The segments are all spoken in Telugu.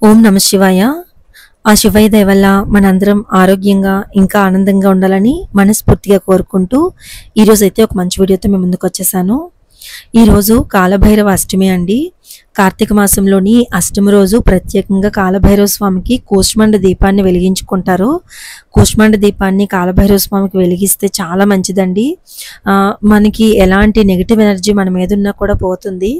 ఓం నమ శివాయ. ఆ శివయ్య దయ వల్ల మనందరం ఆరోగ్యంగా ఇంకా ఆనందంగా ఉండాలని మనస్ఫూర్తిగా కోరుకుంటూ ఈరోజైతే ఒక మంచి వీడియోతో మేము ముందుకు వచ్చేసాను. ఈరోజు కాలభైరవ అష్టమి అండి. కార్తీక మాసంలోని అష్టమి రోజు ప్రత్యేకంగా కాలభైరవ స్వామికి కూష్మాండ దీపాన్ని వెలిగించుకుంటారు. కూష్మాండ దీపాన్ని కాలభైరవ స్వామికి వెలిగిస్తే చాలా మంచిదండి. మనకి ఎలాంటి నెగిటివ్ ఎనర్జీ మన మీద ఉన్నా కూడా పోతుంది.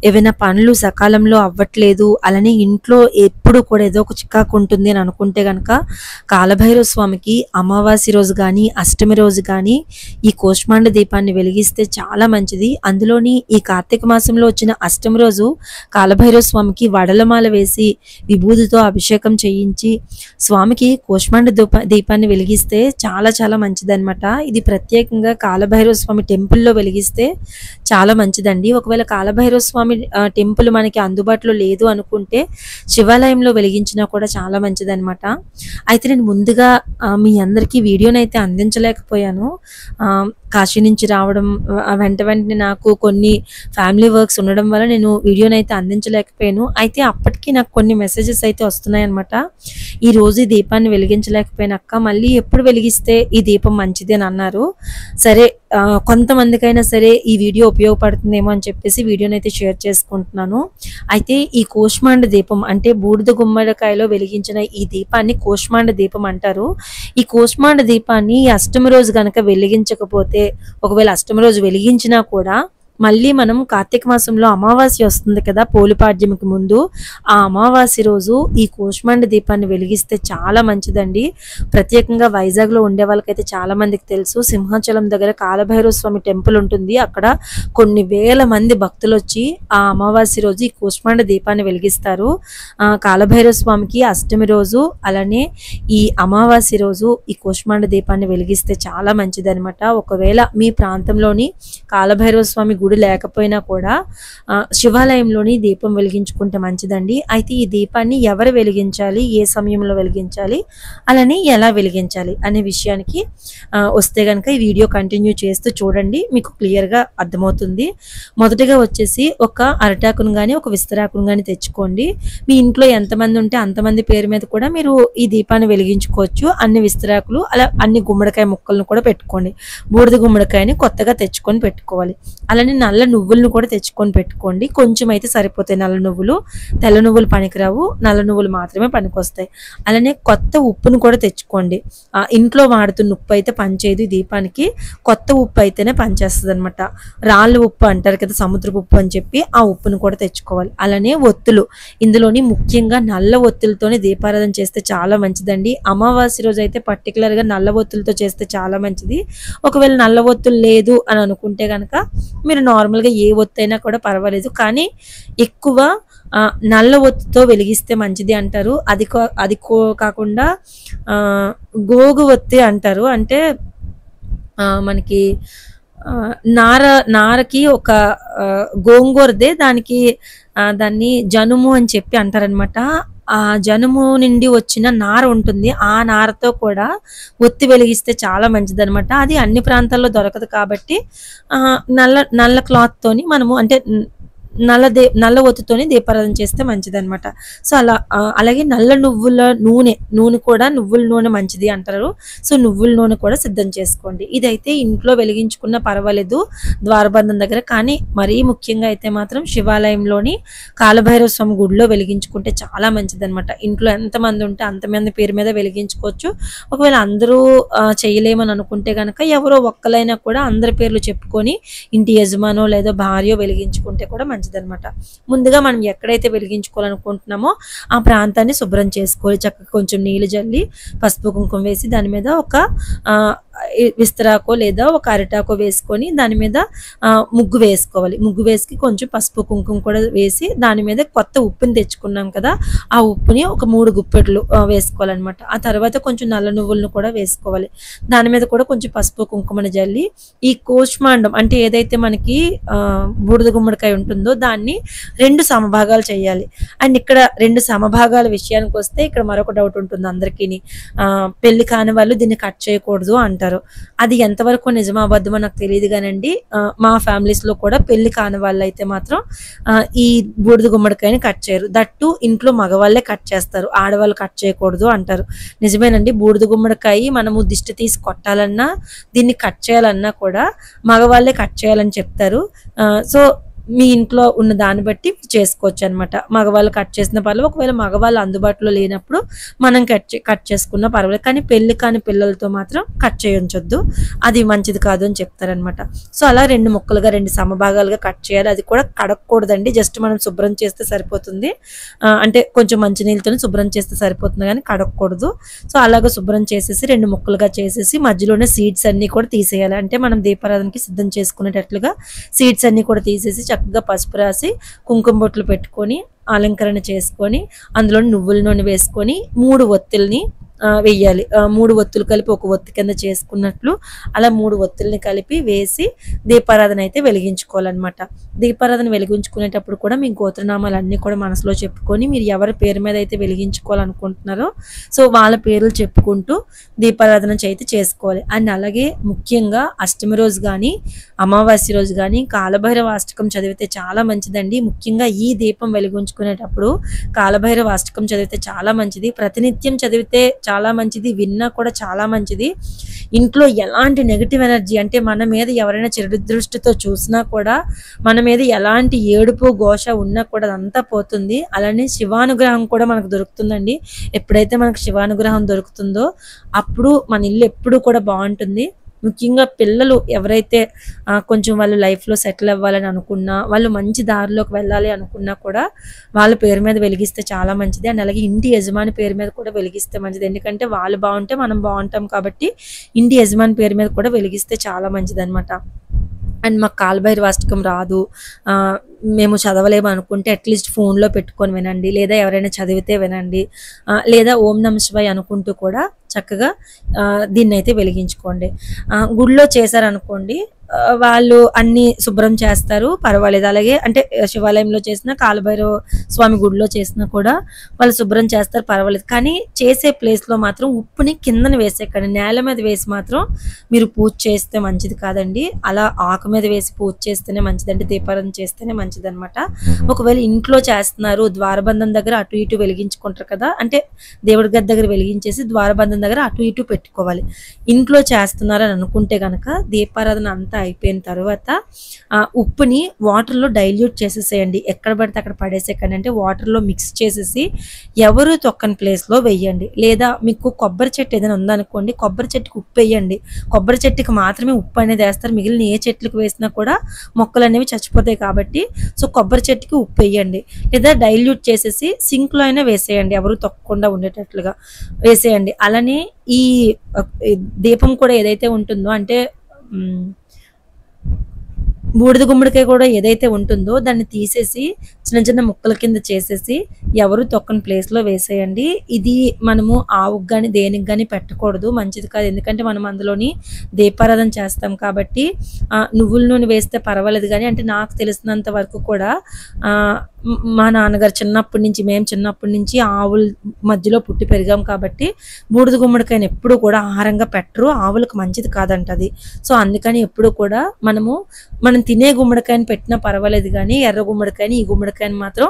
ఏవైనా పనులు సకాలంలో అవ్వట్లేదు, అలానే ఇంట్లో ఎప్పుడు కూడా ఏదో ఒక చికాకు ఉంటుంది అని అనుకుంటే కనుక కాలభైరవ స్వామికి అమావాస్య రోజు కానీ అష్టమి రోజు కానీ ఈ కూష్మాండ దీపాన్ని వెలిగిస్తే చాలా మంచిది. అందులోని ఈ కార్తీక మాసంలో వచ్చిన అష్టమి రోజు కాలభైరవ స్వామికి వడలమాల వేసి విభూతితో అభిషేకం చేయించి స్వామికి కూష్మాండ దీపాన్ని వెలిగిస్తే చాలా చాలా మంచిదన్నమాట. ఇది ప్రత్యేకంగా కాలభైరవ స్వామి టెంపుల్లో వెలిగిస్తే చాలా మంచిదండి. ఒకవేళ కాలభైరవ స్వామి టెంపుల్ మనకి అందుబాటులో లేదు అనుకుంటే శివాలయంలో వెలిగించినా కూడా చాలా మంచిదన్నమాట. అయితే నేను ముందుగా మీ అందరికీ వీడియోనైతే అందించలేకపోయాను. కాశీ నుంచి రావడం వెంటనే నాకు కొన్ని ఫ్యామిలీ వర్క్స్ ఉండడం వల్ల నేను వీడియోనైతే అందించలేకపోయాను. అయితే అప్పటికి నాకు కొన్ని మెసేజెస్ అయితే వస్తున్నాయి అనమాట. ఈ రోజు ఈ దీపాన్ని వెలిగించలేకపోయినాక మళ్ళీ ఎప్పుడు వెలిగిస్తే ఈ దీపం మంచిది అని అన్నారు. సరే, కొంతమందికైనా సరే ఈ వీడియో ఉపయోగపడుతుందేమో అని చెప్పేసి వీడియోనైతే షేర్ చేసుకుంటున్నాను. అయితే ఈ కూష్మాండ దీపం అంటే బూడిద గుమ్మడికాయలో వెలిగించిన ఈ దీపాన్ని కూష్మాండ దీపం అంటారు. ఈ కూష్మాండ దీపాన్ని అష్టమి రోజు గనక వెలిగించకపోతే, ఒకవేళ అష్టమి రోజు వెలిగించినా కూడా మళ్ళీ మనం కార్తీక మాసంలో అమావాస్య వస్తుంది కదా, పోలిపాడ్యమికి ముందు, ఆ అమావాస్య రోజు ఈ కూష్మాండ దీపాన్ని వెలిగిస్తే చాలా మంచిదండి. ప్రత్యేకంగా వైజాగ్లో ఉండే వాళ్ళకైతే చాలా మందికి తెలుసు, సింహాచలం దగ్గర కాలభైరవ స్వామి టెంపుల్ ఉంటుంది. అక్కడ కొన్ని వేల మంది భక్తులు వచ్చి ఆ అమావాస్య రోజు ఈ కూష్మాండ దీపాన్ని వెలిగిస్తారు. కాలభైరవ స్వామికి అష్టమి రోజు అలానే ఈ అమావాస్య రోజు ఈ కూష్మాండ దీపాన్ని వెలిగిస్తే చాలా మంచిది అనమాట. ఒకవేళ మీ ప్రాంతంలోని కాలభైరవ స్వామి గుడి లేకపోయినా కూడా శివాలయంలోని దీపం వెలిగించుకుంటే మంచిదండి. అయితే ఈ దీపాన్ని ఎవరు వెలిగించాలి, ఏ సమయంలో వెలిగించాలి, అలానే ఎలా వెలిగించాలి అనే విషయానికి వస్తే కనుక ఈ వీడియో కంటిన్యూ చేస్తూ చూడండి, మీకు క్లియర్గా అర్థమవుతుంది. మొదటగా వచ్చేసి ఒక అరటాకును కానీ ఒక విస్తరాకును కానీ తెచ్చుకోండి. మీ ఇంట్లో ఎంతమంది ఉంటే అంతమంది పేరు మీద కూడా మీరు ఈ దీపాన్ని వెలిగించుకోవచ్చు. అన్ని విస్తరాకులు అలా అన్ని గుమ్మడికాయ ముక్కలను కూడా పెట్టుకోండి. బూడిద గుమ్మడికాయని కొత్తగా తెచ్చుకొని పెట్టుకోవాలి. అలానే నల్ల నువ్వులను కూడా తెచ్చుకొని పెట్టుకోండి. కొంచెం అయితే సరిపోతాయి నల్ల నువ్వులు. తెల్ల నువ్వులు పనికిరావు, నల్ల నువ్వులు మాత్రమే పనికొస్తాయి. అలానే కొత్త ఉప్పును కూడా తెచ్చుకోండి. ఇంట్లో వాడుతున్న ఉప్పు అయితే పనిచేయదు ఈ దీపానికి, కొత్త ఉప్పు అయితేనే పనిచేస్తుంది అనమాట. రాళ్ళ ఉప్పు అంటారు కదా, సముద్రపు ఉప్పు అని చెప్పి, ఆ ఉప్పును కూడా తెచ్చుకోవాలి. అలానే ఒత్తులు, ఇందులోని ముఖ్యంగా నల్ల ఒత్తులతోనే దీపారాధన చేస్తే చాలా మంచిదండి. అమావాస్య రోజు అయితే పర్టికులర్గా నల్ల ఒత్తులతో చేస్తే చాలా మంచిది. ఒకవేళ నల్ల ఒత్తులు లేదు అని అనుకుంటే కనుక మీరు నార్మల్గా ఏ ఒత్తు అయినా కూడా పర్వాలేదు, కానీ ఎక్కువ నల్ల ఒత్తుతో వెలిగిస్తే మంచిది అంటారు. అది కాకుండా గోగు ఒత్తి అంటారు. అంటే మనకి నారకి ఒక గోంగూరదే దాన్ని జనుము అని చెప్పి అంటారనమాట. ఆ జనుము నుండి వచ్చిన నార ఉంటుంది, ఆ నారతో కూడా ఒత్తి వెలిగిస్తే చాలా మంచిది అనమాట. అది అన్ని ప్రాంతాల్లో దొరకదు కాబట్టి నల్ల క్లాత్ తోని మనము అంటే నల్ల ఒత్తుతోని దీపారాధన చేస్తే మంచిది అనమాట. సో అలాగే నల్ల నువ్వుల నూనె కూడా, నువ్వుల నూనె మంచిది అంటారు. సో నువ్వుల నూనె కూడా సిద్ధం చేసుకోండి. ఇదైతే ఇంట్లో వెలిగించుకున్న పర్వాలేదు ద్వారబంధం దగ్గర, కానీ మరీ ముఖ్యంగా అయితే మాత్రం శివాలయంలోని కాలభైరవ స్వామి గుడిలో వెలిగించుకుంటే చాలా మంచిది అనమాట. ఇంట్లో ఎంతమంది ఉంటే అంతమంది పేరు మీద వెలిగించుకోవచ్చు. ఒకవేళ అందరూ చేయలేమని అనుకుంటే కనుక ఎవరో ఒక్కలైనా కూడా అందరి పేర్లు చెప్పుకొని ఇంటి యజమానో లేదా భార్యో వెలిగించుకుంటే కూడా మంచిదన్నమాట. ముందుగా మనం ఎక్కడైతే వెలిగించుకోవాలనుకుంటున్నామో ఆ ప్రాంతాన్ని శుభ్రం చేసుకోవాలి. చక్కగా కొంచెం నీళ్లు జల్లి పసుపు కుంకుమ వేసి దాని మీద ఒక విస్తరాకో లేదా ఒక అరిటాకో వేసుకొని దాని మీద ముగ్గు వేసుకోవాలి. ముగ్గు వేసి కొంచెం పసుపు కుంకుమ కూడా వేసి దాని మీద కొత్త ఉప్పుని తెచ్చుకున్నాం కదా, ఆ ఉప్పుని ఒక 3 గుప్పెట్లు వేసుకోవాలన్నమాట. ఆ తర్వాత కొంచెం నల్ల నువ్వులను కూడా వేసుకోవాలి. దాని మీద కూడా కొంచెం పసుపు కుంకుమను జల్లి ఈ కూష్మాండం అంటే ఏదైతే మనకి బూడిద గుమ్మడికాయ ఉంటుందో దాన్ని 2 సమభాగాలు చేయాలి. అండ్ ఇక్కడ 2 సమభాగాల విషయానికి వస్తే ఇక్కడ మరొక డౌట్ ఉంటుంది అందరికీ, పెళ్లి కాని వాళ్ళు దీన్ని కట్ చేయకూడదు అంటారు. అంటారు. అది ఎంతవరకు నిజమో అబద్ధమో నాకు తెలియదు కానండి. మా ఫ్యామిలీస్‌లో కూడా పెళ్లి కాని వాళ్ళైతే మాత్రం ఈ బూడిద గుమ్మడికాయని కట్ చేయరు. దట్టు ఇంట్లో మగవాళ్ళే కట్ చేస్తారు. ఆడవాళ్ళు కట్ చేయకూడదు అంటారు. నిజమేనండి. బూడిద గుమ్మడికాయ మనము దిష్టి తీసి కొట్టాలన్నా, దీన్ని కట్ చేయాలన్నా కూడా మగవాళ్ళే కట్ చేయాలని చెప్తారు. సో మీ ఇంట్లో ఉన్న దాన్ని బట్టి చేసుకోవచ్చు అనమాట. మగవాళ్ళు కట్ చేసిన పర్లేదు. ఒకవేళ మగవాళ్ళు అందుబాటులో లేనప్పుడు మనం కట్ చేసుకున్నా పర్వాలేదు. కానీ పెళ్లి కాని పిల్లలతో మాత్రం కట్ చేయించొద్దు. అది మంచిది కాదు అని చెప్తారనమాట. సో అలా 2 ముక్కలుగా 2 సమభాగాలుగా కట్ చేయాలి. అది కూడా కడగకూడదండి. జస్ట్ మనం శుభ్రం చేస్తే సరిపోతుంది. అంటే కొంచెం మంచినీళ్ళతో శుభ్రం చేస్తే సరిపోతుంది కానీ కడగకూడదు. సో అలాగ శుభ్రం చేసేసి 2 ముక్కలుగా చేసేసి మధ్యలోనే సీడ్స్ అన్ని కూడా తీసేయాలి. అంటే మనం దీపారాధనకి సిద్ధం చేసుకునేటట్లుగా సీడ్స్ అన్ని కూడా తీసేసి చక్కగా పసుపు రాసి కుంకుమ బొట్లు పెట్టుకొని అలంకరణ చేసుకొని అందులో నువ్వుల నూనె వేసుకొని 3 ఒత్తుల్ని వెయ్యాలి. 3 ఒత్తులు కలిపి ఒక ఒత్తి కింద చేసుకున్నట్లు అలా 3 ఒత్తుల్ని కలిపి వేసి దీపారాధన అయితే వెలిగించుకోవాలన్నమాట. దీపారాధన వెలిగించుకునేటప్పుడు కూడా మీ గోత్రనామాలు అన్నీ కూడా మనసులో చెప్పుకొని మీరు ఎవరి పేరు మీద అయితే వెలిగించుకోవాలనుకుంటున్నారో సో వాళ్ళ పేర్లు చెప్పుకుంటూ దీపారాధన అయితే చేసుకోవాలి. అండ్ అలాగే ముఖ్యంగా అష్టమి రోజు కానీ అమావాస్య రోజు కానీ కాలభైరవ అష్టకం చదివితే చాలా మంచిదండి. ముఖ్యంగా ఈ దీపం వెలిగించుకునేటప్పుడు కాలభైరవ అష్టకం చదివితే చాలా మంచిది. ప్రతినిత్యం చదివితే చాలా మంచిది. విన్నా కూడా చాలా మంచిది. ఇంట్లో ఎలాంటి నెగటివ్ ఎనర్జీ అంటే మన మీద ఎవరైనా చెడు దృష్టితో చూసినా కూడా మన మీద ఎలాంటి ఏడుపు ఘోష ఉన్నా కూడా అదంతా పోతుంది. అలానే శివానుగ్రహం కూడా మనకు దొరుకుతుందండి. ఎప్పుడైతే మనకు శివానుగ్రహం దొరుకుతుందో అప్పుడు మన ఇల్లు ఎప్పుడు కూడా బాగుంటుంది. ముఖ్యంగా పిల్లలు ఎవరైతే కొంచెం వాళ్ళు లైఫ్లో సెటిల్ అవ్వాలని అనుకున్నా వాళ్ళు మంచి దారిలోకి వెళ్ళాలి అనుకున్నా కూడా వాళ్ళ పేరు మీద వెలిగిస్తే చాలా మంచిది. అండ్ అలాగే ఇంటి యజమాని పేరు మీద కూడా వెలిగిస్తే మంచిది. ఎందుకంటే వాళ్ళు బాగుంటే మనం బాగుంటాం కాబట్టి ఇంటి యజమాని పేరు మీద కూడా వెలిగిస్తే చాలా మంచిది అనమాట. అండ్ మాకు కాలభైరవ అష్టకం రాదు, మేము చదవలేము అనుకుంటే అట్లీస్ట్ ఫోన్లో పెట్టుకొని వినండి, లేదా ఎవరైనా చదివితే వినండి, లేదా ఓం నమః శివాయ అనుకుంటూ కూడా చక్కగా దీన్ని అయితే వెలిగించుకోండి. గుడిలో చేశారనుకోండి వాళ్ళు అన్ని శుభ్రం చేస్తారు, పర్వాలేదు. అలాగే అంటే శివాలయంలో చేసిన కాలభైరవ స్వామి గుడిలో చేసినా కూడా వాళ్ళు శుభ్రం చేస్తారు, పర్వాలేదు. కానీ చేసే ప్లేస్లో మాత్రం ఉప్పుని కిందన వేసేకండి. నేల మీద వేసి మాత్రం మీరు పూజ చేస్తే మంచిది కాదండి. అలా ఆకు మీద వేసి పూజ చేస్తేనే మంచిదండి. దీపారాధన చేస్తేనే మంచిది అనమాట. ఒకవేళ ఇంట్లో చేస్తున్నారు ద్వారబంధం దగ్గర అటు ఇటు వెలిగించుకుంటారు కదా, అంటే దేవుడి గది దగ్గర వెలిగించేసి ద్వారబంధం దగ్గర అటు ఇటు పెట్టుకోవాలి. ఇంట్లో చేస్తున్నారని అనుకుంటే కనుక దీపారాధన అంతా అయిపోయిన తర్వాత ఉప్పుని వాటర్లో డైల్యూట్ చేసేసేయండి. ఎక్కడ పడితే అక్కడ పడేసేకండి. అంటే వాటర్లో మిక్స్ చేసేసి ఎవరు తొక్కని ప్లేస్లో వేయండి. లేదా మీకు కొబ్బరి చెట్టు ఏదైనా ఉందనుకోండి, కొబ్బరి చెట్టుకి ఉప్పు వేయండి. కొబ్బరి చెట్టుకి మాత్రమే ఉప్పు అనేది వేస్తారు, మిగిలిన ఏ చెట్లకు వేసినా కూడా మొక్కలు అనేవి చచ్చిపోతాయి కాబట్టి సో కొబ్బరి చెట్టుకి ఉప్పు వేయండి. లేదా డైల్యూట్ చేసేసి సింక్లో అయినా వేసేయండి, ఎవరు తొక్కకుండా ఉండేటట్లుగా వేసేయండి. అలానే ఈ దీపం కూడా ఏదైతే ఉంటుందో అంటే బూడిద గుమ్మడికాయ కూడా ఏదైతే ఉంటుందో దాన్ని తీసేసి చిన్న చిన్న ముక్కల కింద చేసేసి ఎవరు తొక్కని ప్లేస్లో వేసేయండి. ఇది మనము ఆవుకు కానీ దేనికి కానీ పెట్టకూడదు, మంచిది కాదు. ఎందుకంటే మనం అందులోని దీపారాధన చేస్తాం కాబట్టి నువ్వుల నూనె వేస్తే పర్వాలేదు. కానీ అంటే నాకు తెలిసినంత వరకు కూడా మా నాన్నగారు మేము చిన్నప్పటి నుంచి ఆవుల మధ్యలో పుట్టి పెరిగాం కాబట్టి బూడిద గుమ్మడికాయని ఎప్పుడు కూడా ఆహారంగా పెట్టరు, ఆవులకు మంచిది కాదంట అది. సో అందుకని ఎప్పుడు కూడా మనం తినే గుమ్మడికాయని పెట్టినా పర్వాలేదు, కానీ ఎర్ర గుమ్మడికాయని ఈ గుమ్మడికాయని మాత్రం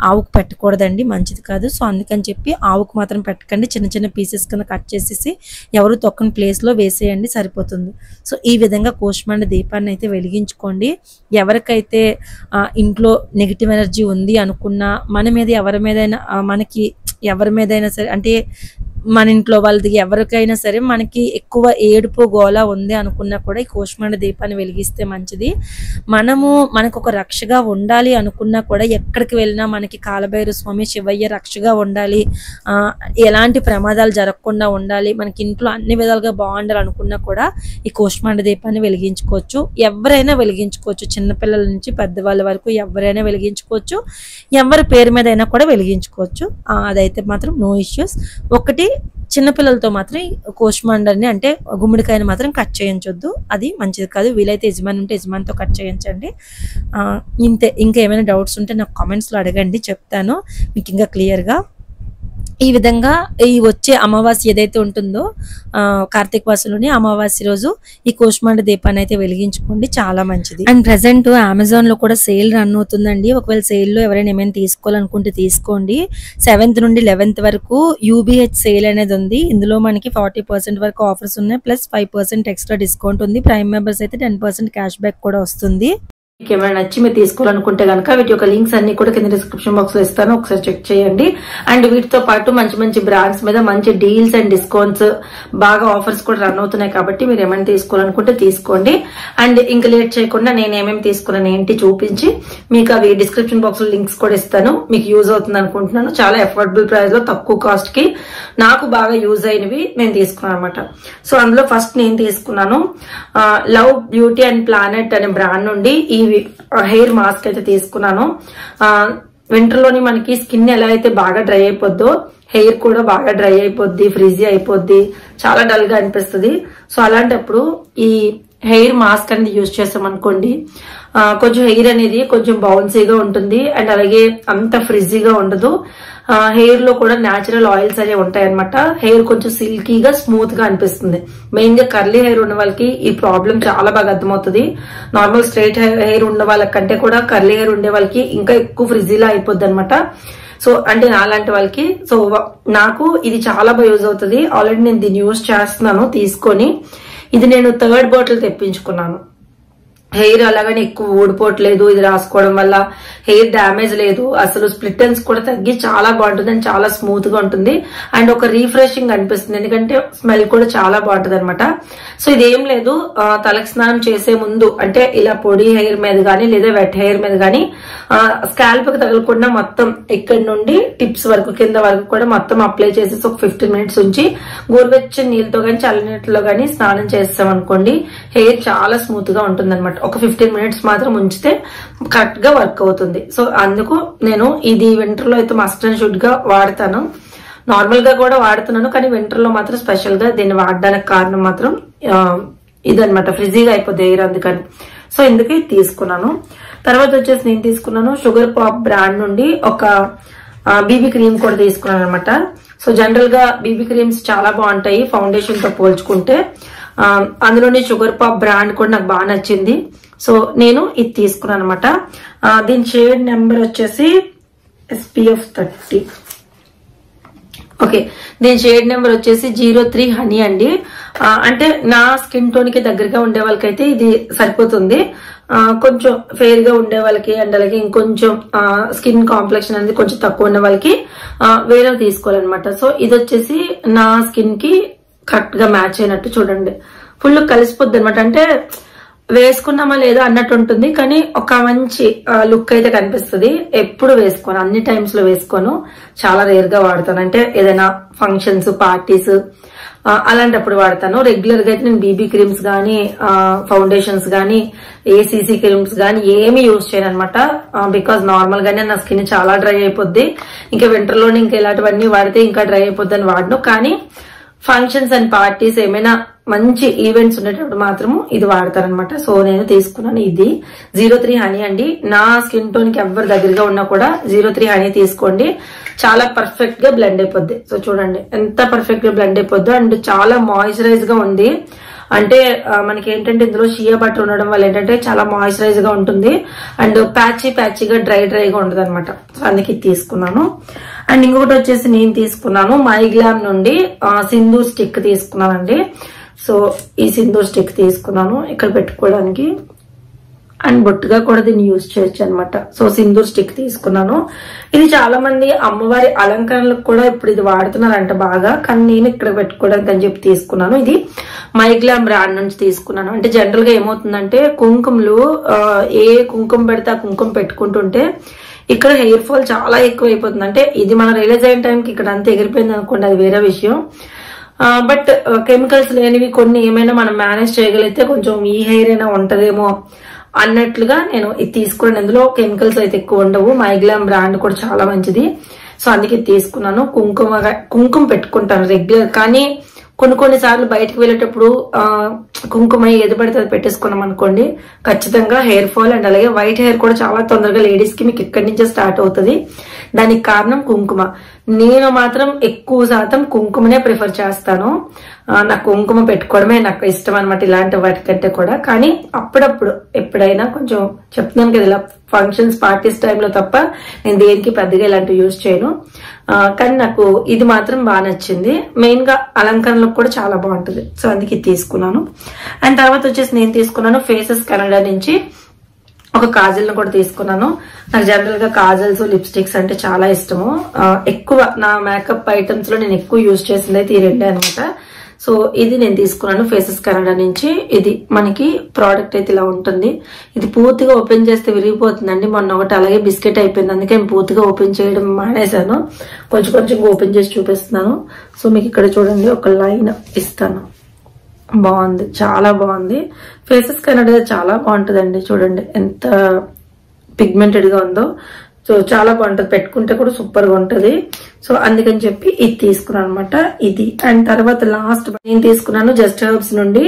ఆవుకు పెట్టకూడదండి, మంచిది కాదు. సో అందుకని చెప్పి ఆవుకు మాత్రం పెట్టకండి. చిన్న చిన్న పీసెస్ కింద కట్ చేసేసి ఎవరు తొక్కని ప్లేస్లో వేసేయండి, సరిపోతుంది. సో ఈ విధంగా కూష్మాండ దీపాన్ని అయితే వెలిగించుకోండి. ఎవరికైతే ఇంట్లో నెగిటివ్ ఎనర్జీ ఉంది అనుకున్నా మన మీద ఎవరి మీదైనా సరే అంటే మన ఇంట్లో వాళ్ళది ఎవరికైనా సరే మనకి ఎక్కువ ఏడుపు గోల ఉంది అనుకున్నా కూడా ఈ కూష్మాండ దీపాన్ని వెలిగిస్తే మంచిది. మనకు ఒక రక్షగా ఉండాలి అనుకున్నా కూడా ఎక్కడికి వెళ్ళినా మనకి కాలభైరవ స్వామి శివయ్య రక్షగా ఉండాలి, ఎలాంటి ప్రమాదాలు జరగకుండా ఉండాలి, మనకి ఇంట్లో అన్ని విధాలుగా బాగుండాలి అనుకున్నా కూడా ఈ కూష్మాండ దీపాన్ని వెలిగించుకోవచ్చు. ఎవరైనా వెలిగించుకోవచ్చు, చిన్నపిల్లల నుంచి పెద్దవాళ్ళ వరకు ఎవరైనా వెలిగించుకోవచ్చు, ఎవరి పేరు మీద అయినా కూడా వెలిగించుకోవచ్చు. అదైతే మాత్రం నో ఇష్యూస్. ఒకటి చిన్నపిల్లలతో మాత్రం కూష్మాండాన్ని అంటే గుమ్మడికాయని మాత్రం కట్ చేయించొద్దు, అది మంచిది కాదు. వీలైతే యజమాని ఉంటే యజమానితో కట్ చేయించండి. ఇంతే. ఇంకా ఏమైనా డౌట్స్ ఉంటే నాకు కామెంట్స్లో అడగండి, చెప్తాను మీకు ఇంకా క్లియర్గా. ఈ విధంగా ఈ వచ్చే అమావాస్య ఏదైతే ఉంటుందో కార్తీక మాసంలోని అమావాస్య రోజు ఈ కూష్మాండ దీపాన్ని అయితే వెలిగించుకోండి, చాలా మంచిది. అండ్ ప్రెసెంట్ అమెజాన్ లో కూడా సేల్ రన్ అవుతుందండి. ఒకవేళ సేల్ లో ఎవరైనా ఏమైనా తీసుకోవాలనుకుంటే తీసుకోండి. 7th నుండి 11th వరకు UBH సేల్ అనేది ఉంది. ఇందులో మనకి 40% వరకు ఆఫర్స్ ఉన్నాయి, ప్లస్ 5% ఎక్స్ట్రా డిస్కౌంట్ ఉంది. ప్రైమ్ మెంబర్స్ అయితే 10% క్యాష్ బ్యాక్ కూడా వస్తుంది. మీకు ఏమైనా నచ్చి మీరు తీసుకోవాలనుకుంటే కనుక వీటి యొక్క లింక్స్ అన్ని కూడా కింద డిస్క్రిప్షన్ బాక్స్ లో ఇస్తాను, ఒకసారి చెక్ చేయండి. అండ్ వీటితో పాటు మంచి మంచి బ్రాండ్స్ మీద మంచి డీల్స్ అండ్ డిస్కౌంట్స్ బాగా ఆఫర్స్ కూడా రన్ అవుతున్నాయి కాబట్టి మీరు ఏమైనా తీసుకోవాలనుకుంటే తీసుకోండి. అండ్ ఇంకా లేట్ చేయకుండా నేను ఏమేమి తీసుకున్నాను ఏంటి చూపించి మీకు అవి డిస్క్రిప్షన్ బాక్స్ లో లింక్స్ కూడా ఇస్తాను. మీకు యూజ్ అవుతుంది అనుకుంటున్నాను. చాలా అఫోర్డబుల్ ప్రైస్ లో తక్కువ కాస్ట్ కి నాకు బాగా యూజ్ అయినవి నేను తీసుకున్నాను అనమాట. సో అందులో ఫస్ట్ నేను తీసుకున్నాను లవ్ బ్యూటీ అండ్ ప్లానెట్ అనే బ్రాండ్ నుండి ఈ హెయిర్ మాస్క్ అయితే తీసుకున్నాను. వింటర్ లోని మనకి స్కిన్ ఎలా అయితే బాగా డ్రై అయిపోద్దో హెయిర్ కూడా బాగా డ్రై అయిపోద్ది, ఫ్రిజీ అయిపోద్ది, చాలా డల్ గా అనిపిస్తుంది. సో అలాంటప్పుడు ఈ హెయిర్ మాస్క్ అనేది యూజ్ చేసాం అనుకోండి, కొంచెం హెయిర్ అనేది కొంచెం బౌన్సీగా ఉంటుంది అండ్ అలాగే అంత ఫ్రిజీగా ఉండదు. హెయిర్ లో కూడా న్యాచురల్ ఆయిల్స్ అనేవి ఉంటాయి అనమాట. హెయిర్ కొంచెం సిల్కీగా స్మూత్ గా అనిపిస్తుంది. మెయిన్ గా కర్లీ హెయిర్ ఉన్న వాళ్ళకి ఈ ప్రాబ్లం చాలా బాగా అర్థమవుతుంది. నార్మల్ స్ట్రైట్ హెయిర్ ఉన్న వాళ్ళకంటే కూడా కర్లీ హెయిర్ ఉండే వాళ్ళకి ఇంకా ఎక్కువ ఫ్రిజీలా అయిపోద్ది అనమాట. సో అంటే అలాంటి వాళ్ళకి సో నాకు ఇది చాలా బాగా యూజ్ అవుతుంది. ఆల్రెడీ నేను దీన్ని యూజ్ చేస్తున్నాను తీసుకొని. ఇది నేను 3rd బాటిల్ తెప్పించుకున్నాను. హెయిర్ అలాగని ఎక్కువ ఊడిపోవట్లేదు, ఇది రాసుకోవడం వల్ల హెయిర్ డ్యామేజ్ లేదు, అసలు స్ప్లిట్ ఎండ్స్ కూడా తగ్గి చాలా బాగుంటుంది అండ్ చాలా స్మూత్ గా ఉంటుంది అండ్ ఒక రీఫ్రెషింగ్ అనిపిస్తుంది, ఎందుకంటే స్మెల్ కూడా చాలా బాగుంటుంది అనమాట. సో ఇదేం లేదు, తలకి స్నానం చేసే ముందు అంటే ఇలా పొడి హెయిర్ మీద గానీ లేదా వెట్ హెయిర్ మీద గానీ స్కాల్ప్ కి తగలకుండా మొత్తం ఇక్కడి నుండి టిప్స్ వరకు కింద వరకు కూడా మొత్తం అప్లై చేసేసి ఒక 15 minutes ఉంచి గోరువెచ్చని నీళ్ళతో గానీ చల్లనీటిలో గానీ స్నానం చేస్తాం అనుకోండి, హెయిర్ చాలా స్మూత్ గా ఉంటుంది అనమాట. ఒక 15 minutes మాత్రం ఉంచితే కరెక్ట్ గా వర్క్ అవుతుంది. సో అందుకు నేను ఇది వింటర్ లో అయితే మస్ట్ అండ్ షుడ్ గా వాడతాను. నార్మల్ గా కూడా వాడుతున్నాను, కానీ వింటర్ లో మాత్రం స్పెషల్ గా దీన్ని వాడడానికి కారణం మాత్రం ఇదనమాట, ఫ్రిజీగా అయిపోద్ది హెయిర్, అందుకని. సో ఇందుకే తీసుకున్నాను. తర్వాత వచ్చేసి నేను తీసుకున్నాను షుగర్ పాప్ బ్రాండ్ నుండి ఒక బీబీ క్రీమ్ కూడా తీసుకున్నాను అనమాట. సో జనరల్ గా బీబీ క్రీమ్స్ చాలా బాగుంటాయి ఫౌండేషన్ తో పోల్చుకుంటే. అందులోనే షుగర్ పాప్ బ్రాండ్ కూడా నాకు బాగా నచ్చింది. సో నేను ఇది తీసుకున్నాను అనమాట. దీని షేడ్ నెంబర్ వచ్చేసి SPF 30. ఓకే, దీని షేడ్ నెంబర్ వచ్చేసి 03 హనీ అండి. అంటే నా స్కిన్ టోన్ కి దగ్గరగా ఉండే వాళ్ళకైతే ఇది సరిపోతుంది. కొంచెం ఫెయిర్ గా ఉండే వాళ్ళకి అండ్ అలాగే ఇంకొంచెం స్కిన్ కాంప్లెక్షన్ అనేది కొంచెం తక్కువ ఉండే వాళ్ళకి వేరే తీసుకోవాలన్నమాట. సో ఇది వచ్చేసి నా స్కిన్ కి కరెక్ట్ గా మ్యాచ్ అయినట్టు చూడండి, ఫుల్ కలిసిపోద్ది అనమాట. అంటే వేసుకున్నామా లేదా అన్నట్టు ఉంటుంది, కానీ ఒక మంచి లుక్ అయితే కనిపిస్తుంది. ఎప్పుడు వేసుకోను, అన్ని టైమ్స్ లో వేసుకోను, చాలా రేర్ గా వాడతాను. అంటే ఏదైనా ఫంక్షన్స్ పార్టీస్ అలాంటప్పుడు వాడతాను. రెగ్యులర్ గా అయితే నేను బీబీ క్రీమ్స్ గానీ ఫౌండేషన్స్ గానీ ఏసీసీ క్రీమ్స్ గానీ ఏమి యూజ్ చేయను అనమాట. బికాస్ నార్మల్ గానే నా స్కిన్ చాలా డ్రై అయిపోద్ది. ఇంకా వింటర్ లోనే ఇంకా ఇలాంటివన్నీ వాడితే ఇంకా డ్రై అయిపోద్ది అని వాడను. కానీ ఫంక్షన్స్ అండ్ పార్టీస్ ఏమైనా మంచి ఈవెంట్స్ ఉండేటప్పుడు మాత్రము ఇది వాడతారనమాట. సో నేను తీసుకున్నాను ఇది 03 హనీ అండి. నా స్కిన్ టోన్ కి ఎవరి దగ్గరగా ఉన్నా కూడా 03 హనీ తీసుకోండి, చాలా పర్ఫెక్ట్ గా బ్లెండ్ అయిపోద్ది. సో చూడండి ఎంత పర్ఫెక్ట్ గా బ్లెండ్ అయిపోద్దో అండ్ చాలా మాయిశ్చరైజ్ గా ఉంది. అంటే మనకి ఏంటంటే ఇందులో షియా బటర్ ఉండడం వల్ల ఏంటంటే చాలా మాయిశ్చరైజ్ గా ఉంటుంది అండ్ ప్యాచీగా డ్రైగా ఉండదు అనమాట. సో అందుకే తీసుకున్నాను. అండ్ ఇంకొకటి వచ్చేసి నేను తీసుకున్నాను మైగ్లామ్ నుండి సింధూర్ స్టిక్ తీసుకున్నానండి. సో ఈ సింధూర్ స్టిక్ తీసుకున్నాను ఇక్కడ పెట్టుకోవడానికి అండ్ బొట్టుగా కూడా దీన్ని యూజ్ చేయొచ్చు అనమాట. సో సింధూర్ స్టిక్ తీసుకున్నాను. ఇది చాలా మంది అమ్మవారి అలంకరణలకు కూడా ఇప్పుడు ఇది వాడుతున్నారంట బాగా, కానీ నేను ఇక్కడ పెట్టుకోవడానికి అని చెప్పి తీసుకున్నాను. ఇది మైగ్లామ్ బ్రాండ్ నుంచి తీసుకున్నాను. అంటే జనరల్ గా ఏమవుతుందంటే కుంకుమలు ఏ కుంకుమ పెడితే ఆ కుంకుమ పెట్టుకుంటుంటే ఇక్కడ హెయిర్ ఫాల్ చాలా ఎక్కువ అయిపోతుంది. అంటే ఇది మనం రియలైజ్ అయిన టైంకి ఇక్కడ అంతా ఎగిరిపోయింది అనుకోండి, అది వేరే విషయం. బట్ కెమికల్స్ లేనివి కొన్ని ఏమైనా మనం మేనేజ్ చేయగలిగితే కొంచెం ఈ హెయిర్ అయినా ఉంటదేమో అన్నట్లుగా నేను ఇది తీసుకున్నాను. ఇందులో కెమికల్స్ అయితే ఎక్కువ ఉండవు. మైగ్లామ్ బ్రాండ్ కూడా చాలా మంచిది. సో అందుకే తీసుకున్నాను. కుంకుమ పెట్టుకుంటాను రెగ్యులర్, కానీ కొన్ని సార్లు బయటకు వెళ్ళేటప్పుడు కుంకుమ ఏది పడితే అది పెట్టేసుకున్నాం అనుకోండి, ఖచ్చితంగా హెయిర్ ఫాల్ అండ్ అలాగే వైట్ హెయిర్ కూడా చాలా తొందరగా లేడీస్ కి మీకు ఇక్కడి నుంచే స్టార్ట్ అవుతుంది. దానికి కారణం కుంకుమ. నేను మాత్రం ఎక్కువ శాతం కుంకుమనే ప్రిఫర్ చేస్తాను. నాకు కుంకుమ పెట్టుకోవడమే నాకు ఇష్టం అనమాట, ఇలాంటి వాటికంటే కూడా. కానీ అప్పుడప్పుడు ఎప్పుడైనా కొంచెం చెప్తున్నాను కదా, ఇలా ఫంక్షన్స్ పార్టీస్ టైంలో తప్ప నేను దేనికి పెద్దగా ఇలాంటివి యూజ్ చేయను. కానీ నాకు ఇది మాత్రం బాగా నచ్చింది. మెయిన్ గా అలంకరణలకు కూడా చాలా బాగుంటుంది. సో అందుకే ఇది తీసుకున్నాను. అండ్ తర్వాత వచ్చేసి నేను తీసుకున్నాను ఫేసెస్ కెనడా నుంచి ఒక కాజల్ ను కూడా తీసుకున్నాను. నాకు జనరల్ గా కాజల్స్, లిప్స్టిక్స్ అంటే చాలా ఇష్టము. ఎక్కువ నా మేకప్ ఐటమ్స్ లో నేను ఎక్కువ యూజ్ చేసింది అయితే ఈ రెండే అనమాట. సో ఇది నేను తీసుకున్నాను ఫేసెస్ కెనడా నుంచి. ఇది మనకి ప్రోడక్ట్ అయితే ఇలా ఉంటుంది. ఇది పూర్తిగా ఓపెన్ చేస్తే విరిగిపోతుందండి. మొన్న ఒకటి అలాగే బిస్కెట్ అయిపోయింది, అందుకే నేను పూర్తిగా ఓపెన్ చేయడం మానేశాను. కొంచెం కొంచెం ఓపెన్ చేసి చూపిస్తున్నాను. సో మీకు ఇక్కడ చూడండి, ఒక లైన్ ఇస్తాను. బాగుంది, చాలా బాగుంది. ఫేసెస్ కెనడా చాలా బాగుంటుందండి. చూడండి ఎంత పిగ్మెంటెడ్ గా ఉందో. సో చాలా బాగుంటుంది, పెట్టుకుంటే కూడా సూపర్ గా ఉంటది. సో అందుకని చెప్పి ఇది తీసుకున్నాను అనమాట. ఇది అండ్ తర్వాత లాస్ట్ నేను తీసుకున్నాను జస్ట్ హెర్బ్స్ నుండి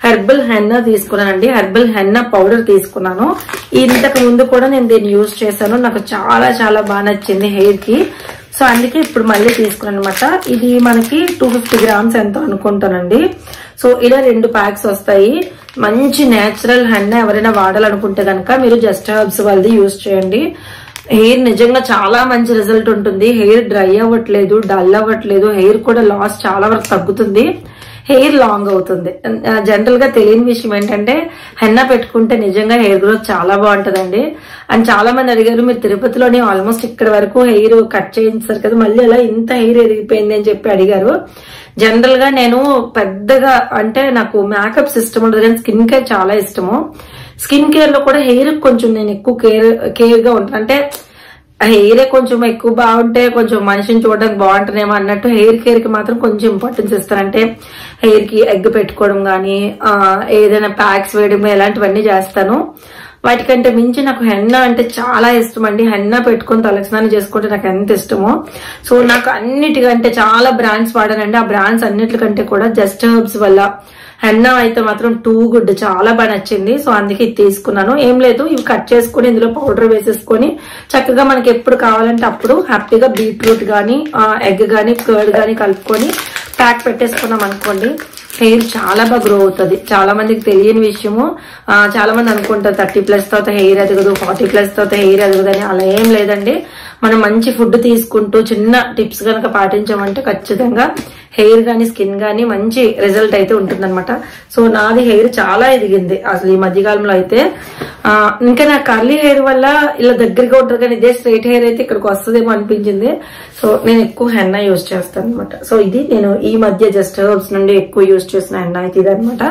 హెర్బల్ హెన్నా తీసుకున్నానండి. హెర్బల్ హెన్నా పౌడర్ తీసుకున్నాను. ఇంతకు ముందు కూడా నేను దీన్ని యూజ్ చేశాను. నాకు చాలా చాలా బాగా నచ్చింది హెయిర్ కి. సో అందుకే ఇప్పుడు మళ్ళీ తీసుకున్నాను అనమాట. ఇది మనకి 250 grams ఎంతో అనుకుంటానండి. సో ఇలా 2 ప్యాక్స్ వస్తాయి. మంచి నేచురల్ హెన్నా ఎవరైనా వాడాలనుకుంటే కనుక మీరు జస్ట్ హెర్బ్స్ వాళ్ళది యూజ్ చేయండి. హెయిర్ నిజంగా చాలా మంచి రిజల్ట్ ఉంటుంది. హెయిర్ డ్రై అవ్వట్లేదు, డల్ అవ్వట్లేదు, హెయిర్ కూడా లాస్ చాలా వరకు తగ్గుతుంది, హెయిర్ లాంగ్ అవుతుంది. జనరల్ గా తెలియని విషయం ఏంటంటే హెన్నా పెట్టుకుంటే నిజంగా హెయిర్ గ్రోత్ చాలా బాగుంటదండి. అండ్ చాలా మంది అడిగారు, మీరు తిరుపతిలోనే ఆల్మోస్ట్ ఇక్కడ వరకు హెయిర్ కట్ చేయించారు కదా, మళ్ళీ అలా ఇంత హెయిర్ ఎదిగిపోయింది అని చెప్పి అడిగారు. జనరల్ గా నేను పెద్దగా అంటే నాకు మేకప్ సిస్టమ్ ఉండదు, కానీ స్కిన్ కేర్ చాలా ఇష్టము. స్కిన్ కేర్ లో కూడా హెయిర్ కొంచెం నేను ఎక్కువ కేర్ గా ఉంటాను. అంటే హెయిరే కొంచెం ఎక్కువ బాగుంటే కొంచెం మనిషిని చూడడానికి బాగుంటుందేమో అన్నట్టు హెయిర్ కేర్ కి మాత్రం కొంచెం ఇంపార్టెన్స్ ఇస్తానంటే హెయిర్ కి ఎగ్ పెట్టుకోవడం గానీ, ఏదైనా ప్యాక్స్ వేయడం ఇలాంటివన్నీ చేస్తాను. వాటికంటే మించి నాకు హెన్నా అంటే చాలా ఇష్టం అండి. హెన్నా పెట్టుకుని తలస్నానం చేసుకుంటే నాకు ఎంత ఇష్టమో. సో నాకు అన్నిటికంటే చాలా బ్రాండ్స్ వాడానండి. ఆ బ్రాండ్స్ అన్నిటికంటే కూడా జస్ట్ హెర్బ్స్ వల్ల హెన్నా అయితే మాత్రం టూ గుడ్, చాలా బాగా నచ్చింది. సో అందుకే ఇది తీసుకున్నాను. ఏం లేదు, ఇవి కట్ చేసుకుని ఇందులో పౌడర్ వేసేసుకొని చక్కగా మనకి ఎప్పుడు కావాలంటే అప్పుడు హ్యాపీగా బీట్రూట్ గానీ, ఎగ్ గానీ, కర్డ్ గానీ కలుపుకొని ప్యాక్ పెట్టేసుకున్నాం అనుకోండి, హెయిర్ చాలా బాగా గ్రో అవుతుంది. చాలా మందికి తెలియని విషయము. చాలా మంది అనుకుంటారు 30+ తర్వాత హెయిర్ ఎదగదు, 40+ తర్వాత హెయిర్ ఎదగదు అని. అలా ఏం లేదండి. మనం మంచి ఫుడ్ తీసుకుంటూ చిన్న టిప్స్ కనుక పాటించామంటే ఖచ్చితంగా హెయిర్ గానీ, స్కిన్ గానీ మంచి రిజల్ట్ అయితే ఉంటుందన్నమాట. సో నాది హెయిర్ చాలా ఎదిగింది అసలు ఈ మధ్యకాలంలో అయితే. ఇంకా నా కర్లీ హెయిర్ వల్ల ఇలా దగ్గరగా ఉంటుంది, కానీ ఇదే స్ట్రైట్ హెయిర్ అయితే ఇక్కడికి వస్తుందేమో అనిపించింది. సో నేను ఎక్కువ హెన్నా యూజ్ చేస్తాను అనమాట. సో ఇది నేను ఈ మధ్య జస్ట్ హెర్బ్స్ నుండి ఎక్కువ యూజ్ చేసిన హెన్నా అయితే ఇదనమాట.